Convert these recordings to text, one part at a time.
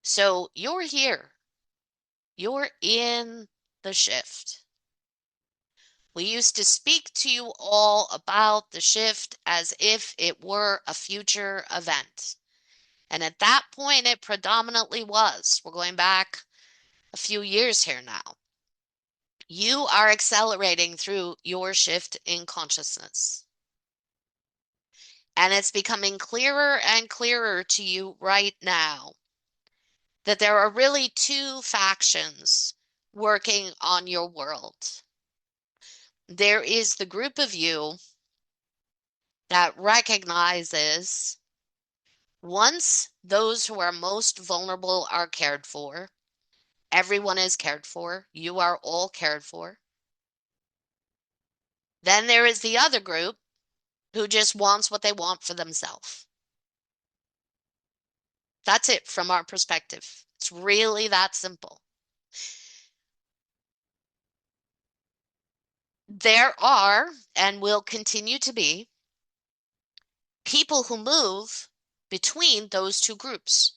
So you're here. You're in the shift. We used to speak to you all about the shift as if it were a future event. And at that point, it predominantly was. We're going back a few years here now. You are accelerating through your shift in consciousness. And it's becoming clearer and clearer to you right now that there are really two factions working on your world. There is the group of you that recognizes once those who are most vulnerable are cared for, everyone is cared for, you are all cared for. Then there is the other group who just wants what they want for themselves. That's it from our perspective. It's really that simple. There are, and will continue to be, people who move between those two groups.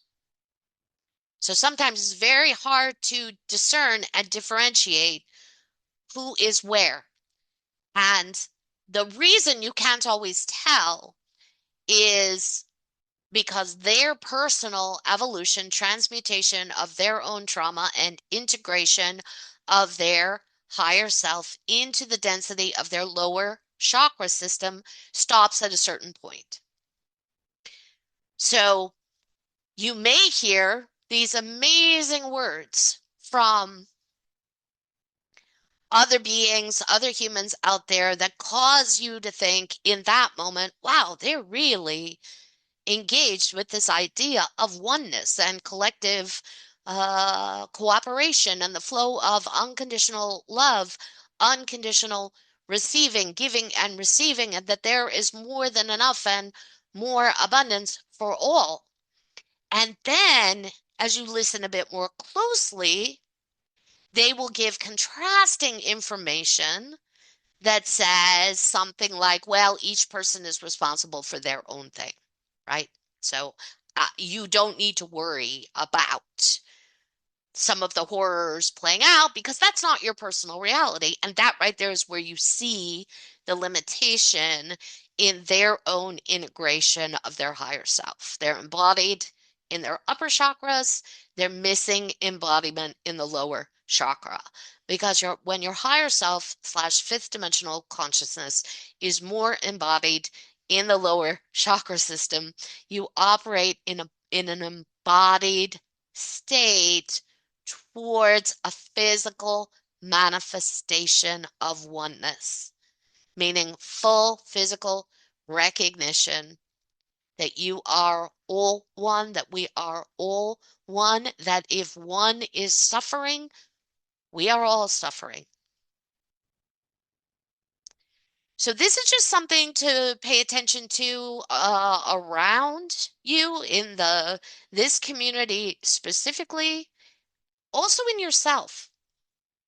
So sometimes it's very hard to discern and differentiate who is where. And the reason you can't always tell is because their personal evolution, transmutation of their own trauma, and integration of their higher self into the density of their lower chakra system stops at a certain point. So you may hear these amazing words from other beings, other humans out there that cause you to think in that moment, wow, they're really engaged with this idea of oneness and collective cooperation and the flow of unconditional love, unconditional receiving, giving, and receiving, and that there is more than enough and more abundance for all. And then, as you listen a bit more closely, they will give contrasting information that says something like, well, each person is responsible for their own thing, right? So you don't need to worry about some of the horrors playing out because that's not your personal reality. And that right there is where you see the limitation in their own integration of their higher self. They're embodied in their upper chakras, they're missing embodiment in the lower chakra. Because when your higher self slash fifth dimensional consciousness is more embodied in the lower chakra system, you operate in an embodied state towards a physical manifestation of oneness, meaning full physical recognition that you are all one, that we are all one, that if one is suffering, we are all suffering. So this is just something to pay attention to around you in this community specifically, also in yourself.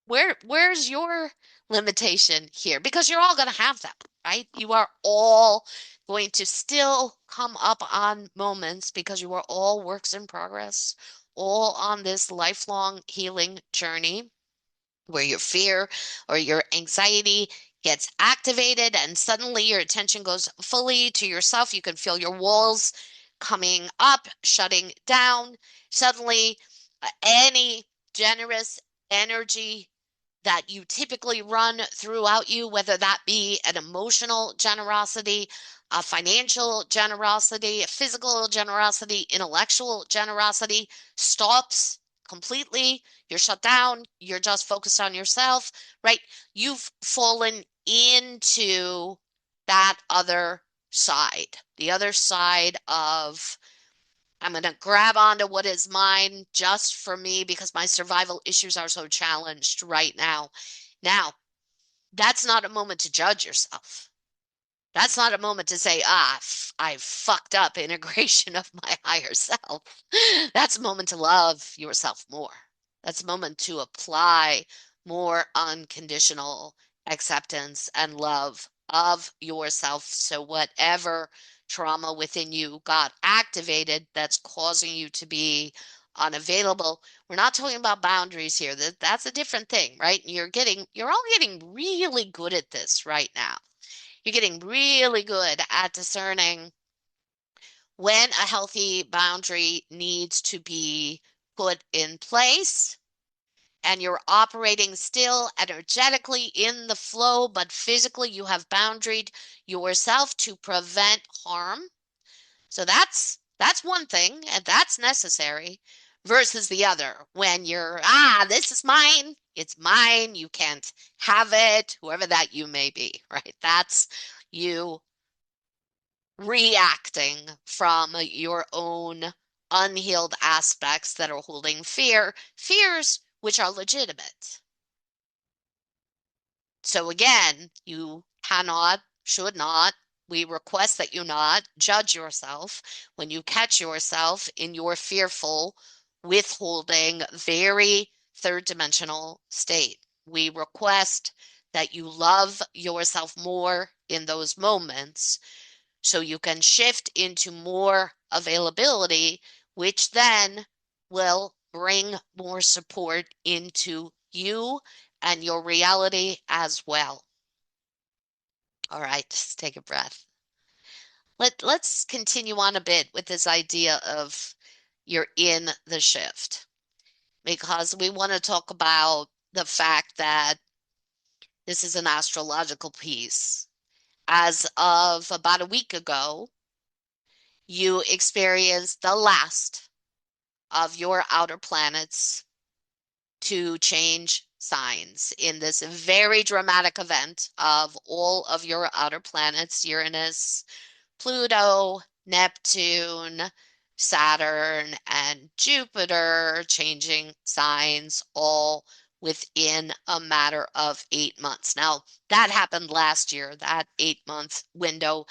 Where's your limitation here? Because you're all going to have that, right? You are all going to still come up on moments because you are all works in progress, all on this lifelong healing journey where your fear or your anxiety gets activated and suddenly your attention goes fully to yourself. You can feel your walls coming up, shutting down. Suddenly, any generous energy that you typically run throughout you, whether that be an emotional generosity, a financial generosity, a physical generosity, intellectual generosity, stops completely. You're shut down. You're just focused on yourself, right? You've fallen into that other side, the other side of I'm going to grab onto what is mine just for me because my survival issues are so challenged right now. Now, that's not a moment to judge yourself. That's not a moment to say, I've fucked up integration of my higher self. That's a moment to love yourself more. That's a moment to apply more unconditional acceptance and love of yourself. So whatever trauma within you got activated that's causing you to be unavailable. We're not talking about boundaries here. That's a different thing, right? You're all getting really good at this right now. You're getting really good at discerning when a healthy boundary needs to be put in place, and you're operating still energetically in the flow, but physically you have boundaried yourself to prevent harm. So that's one thing, and that's necessary, versus the other when you're, this is mine, it's mine, you can't have it, whoever that you may be, right? That's you reacting from your own unhealed aspects that are holding fears which are legitimate. So again, you cannot, should not, we request that you not judge yourself when you catch yourself in your fearful, withholding, very third dimensional state. We request that you love yourself more in those moments so you can shift into more availability, which then will bring more support into you and your reality as well. All right, just take a breath. Let's continue on a bit with this idea of you're in the shift, because we want to talk about the fact that this is an astrological piece. As of about a week ago, you experienced the last of your outer planets to change signs in this very dramatic event of all of your outer planets, Uranus, Pluto, Neptune, Saturn, and Jupiter changing signs all within a matter of 8 months. Now, that happened last year, that 8-month window.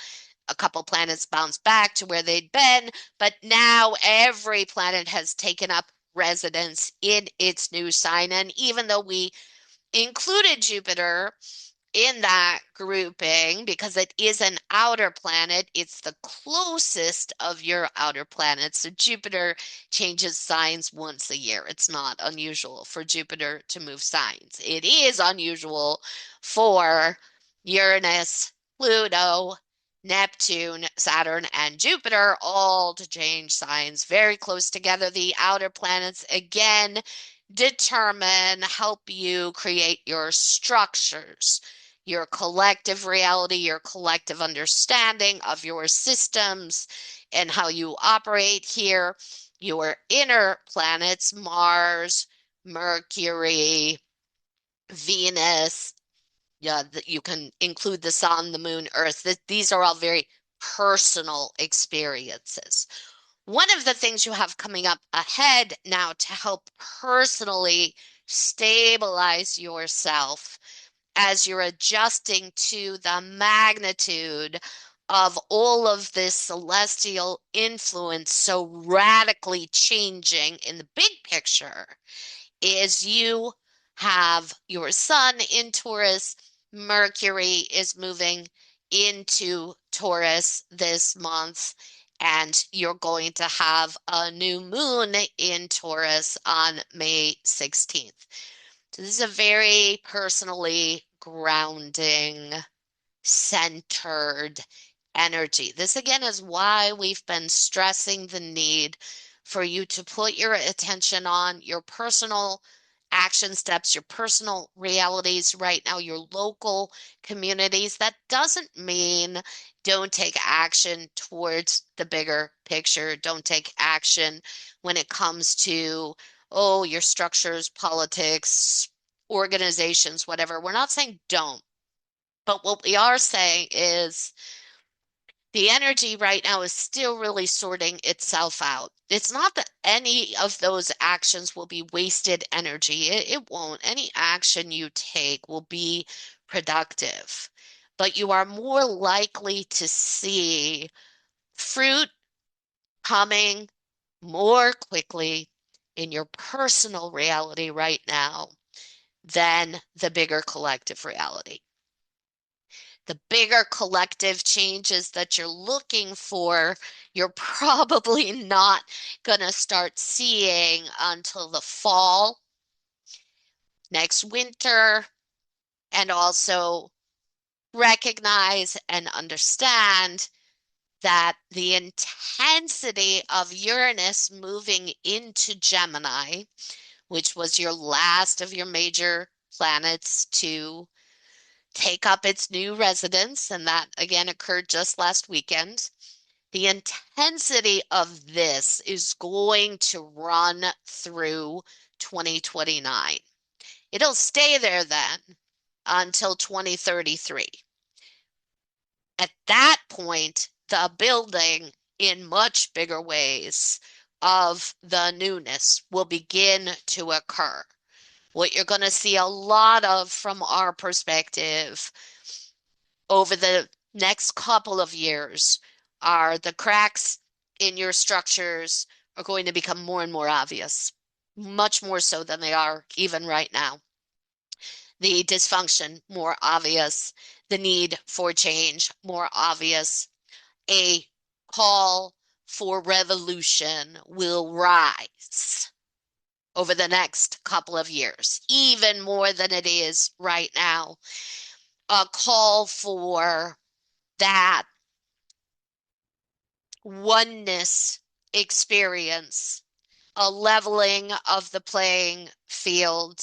A couple planets bounced back to where they'd been, but now every planet has taken up residence in its new sign. And even though we included Jupiter in that grouping because it is an outer planet, it's the closest of your outer planets. So Jupiter changes signs once a year. It's not unusual for Jupiter to move signs. It is unusual for Uranus, Pluto, Neptune, Saturn, and Jupiter all to change signs very close together. The outer planets, again, help you create your structures, your collective reality, your collective understanding of your systems and how you operate here. Your inner planets, Mars, Mercury, Venus, yeah, you can include the sun, the moon, Earth. These are all very personal experiences. One of the things you have coming up ahead now to help personally stabilize yourself as you're adjusting to the magnitude of all of this celestial influence so radically changing in the big picture is you have your sun in Taurus. Mercury is moving into Taurus this month, and you're going to have a new moon in Taurus on May 16th. So this is a very personally grounding, centered energy. This again is why we've been stressing the need for you to put your attention on your personal action steps, your personal realities right now, your local communities. That doesn't mean don't take action towards the bigger picture. Don't take action when it comes to, oh, your structures, politics, organizations, whatever. We're not saying don't. But what we are saying is the energy right now is still really sorting itself out. It's not that any of those actions will be wasted energy. It won't. Any action you take will be productive, but you are more likely to see fruit coming more quickly in your personal reality right now than the bigger collective reality. The bigger collective changes that you're looking for, you're probably not going to start seeing until the fall, next winter, and also recognize and understand that the intensity of Uranus moving into Gemini, which was your last of your major planets to take up its new residence, and that again occurred just last weekend. The intensity of this is going to run through 2029. It'll stay there then until 2033. At that point, the building in much bigger ways of the newness will begin to occur. What you're going to see a lot of from our perspective over the next couple of years are the cracks in your structures are going to become more and more obvious, much more so than they are even right now. The dysfunction more obvious, the need for change more obvious. A call for revolution will rise over the next couple of years, even more than it is right now. A call for that oneness experience, a leveling of the playing field,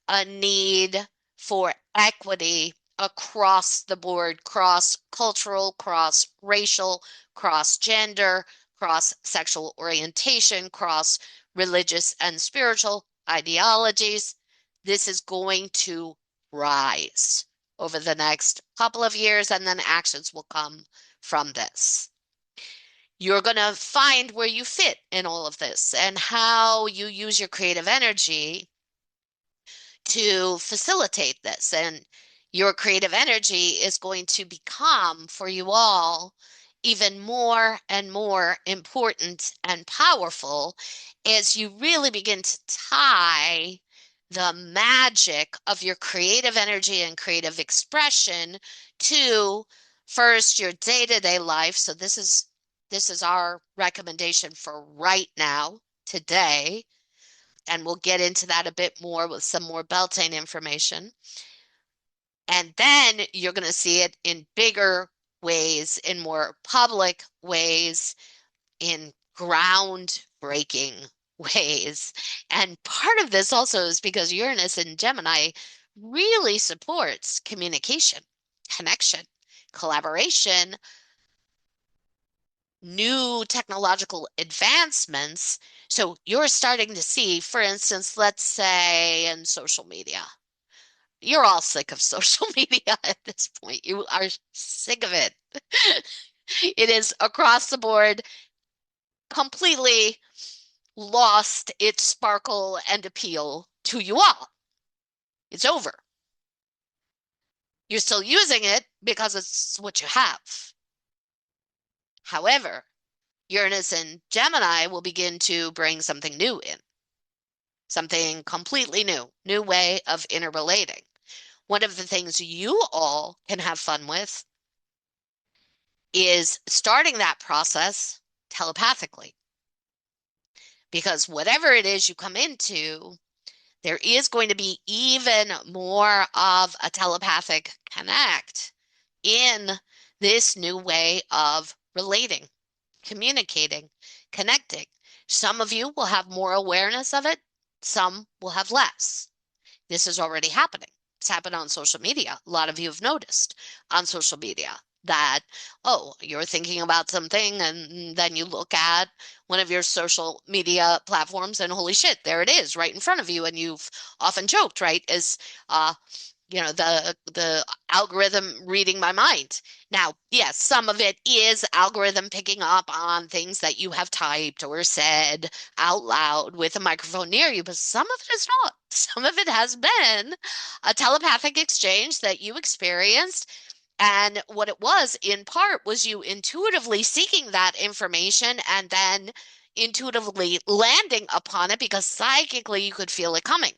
a need for equity across the board, cross-cultural, cross-racial, cross-gender, cross-sexual orientation, cross-religious and spiritual ideologies. This is going to rise over the next couple of years, and then actions will come from this. You're going to find where you fit in all of this and how you use your creative energy to facilitate this. And your creative energy is going to become for you all even more and more important and powerful as you really begin to tie the magic of your creative energy and creative expression to first your day-to-day life. So this is our recommendation for right now, today, and we'll get into that a bit more with some more Beltane information. And then you're going to see it in bigger ways, in more public ways, in ground-breaking ways. And part of this also is because Uranus in Gemini really supports communication, connection, collaboration, new technological advancements. So you're starting to see, for instance, let's say in social media, you're all sick of social media at this point. You are sick of it. It is across the board completely lost its sparkle and appeal to you all. It's over. You're still using it because it's what you have. However, Uranus and Gemini will begin to bring something new in, something completely new way of interrelating. One of the things you all can have fun with is starting that process telepathically. Because whatever it is you come into, there is going to be even more of a telepathic connect in this new way of relating, communicating, connecting. Some of you will have more awareness of it. Some will have less. This is already happening. It's happened on social media. A lot of you have noticed on social media that, oh, you're thinking about something and then you look at one of your social media platforms and holy shit, there it is right in front of you. And you've often joked, right, is the algorithm reading my mind. Now, yes, some of it is algorithm picking up on things that you have typed or said out loud with a microphone near you, but some of it is not. Some of it has been a telepathic exchange that you experienced. And what it was in part was you intuitively seeking that information and then intuitively landing upon it because psychically you could feel it coming.